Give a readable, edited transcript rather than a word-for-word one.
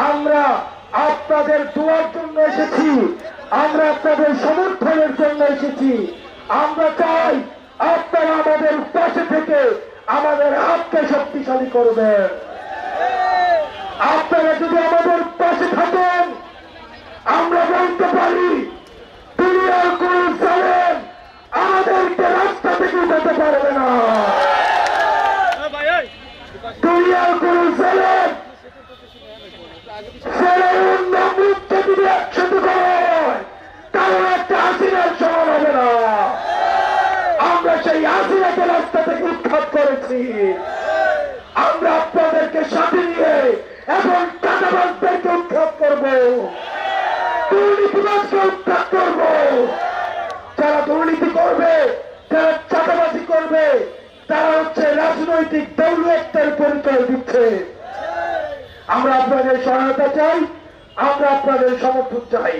আমরা আপনাদের দোয়ার জন্য এসেছি, আমরা আপনাদের সমর্থনের জন্য এসেছি। আমরা চাই আপনারা আমাদের পাশে থেকে আমাদের হাতকে শক্তিশালী করবেন। আপনারা যদি আমাদের পাশে থাকেন, আমরা বলতে পারি দুনিয়ার কোন জালেম আমাদেরকে রাস্তা থেকে উঠাতে পারবে না। দুনিয়ার কোন জালেম যদি একসাথে করে তাহলে একটা হাসিনার সমান হবে না। আমরা সেই হাসিনাকে রাস্তা থেকে উৎখাত করেছি। আমরা আপনাদেরকে সাথে নিয়ে এখন চাঁদাবাজদেরকে উৎখাত করবো, দুর্নীতিবাজকে উৎখাত করবো। যারা দুর্নীতি করবে, যারা চাঁদাবাজি করবে, তারা হচ্ছে রাজনৈতিক দৌলতের পরিচয় দিচ্ছে। আমরা আপনাদের সহায়তা চাই, আমরা আপনাদের সমর্থন চাই।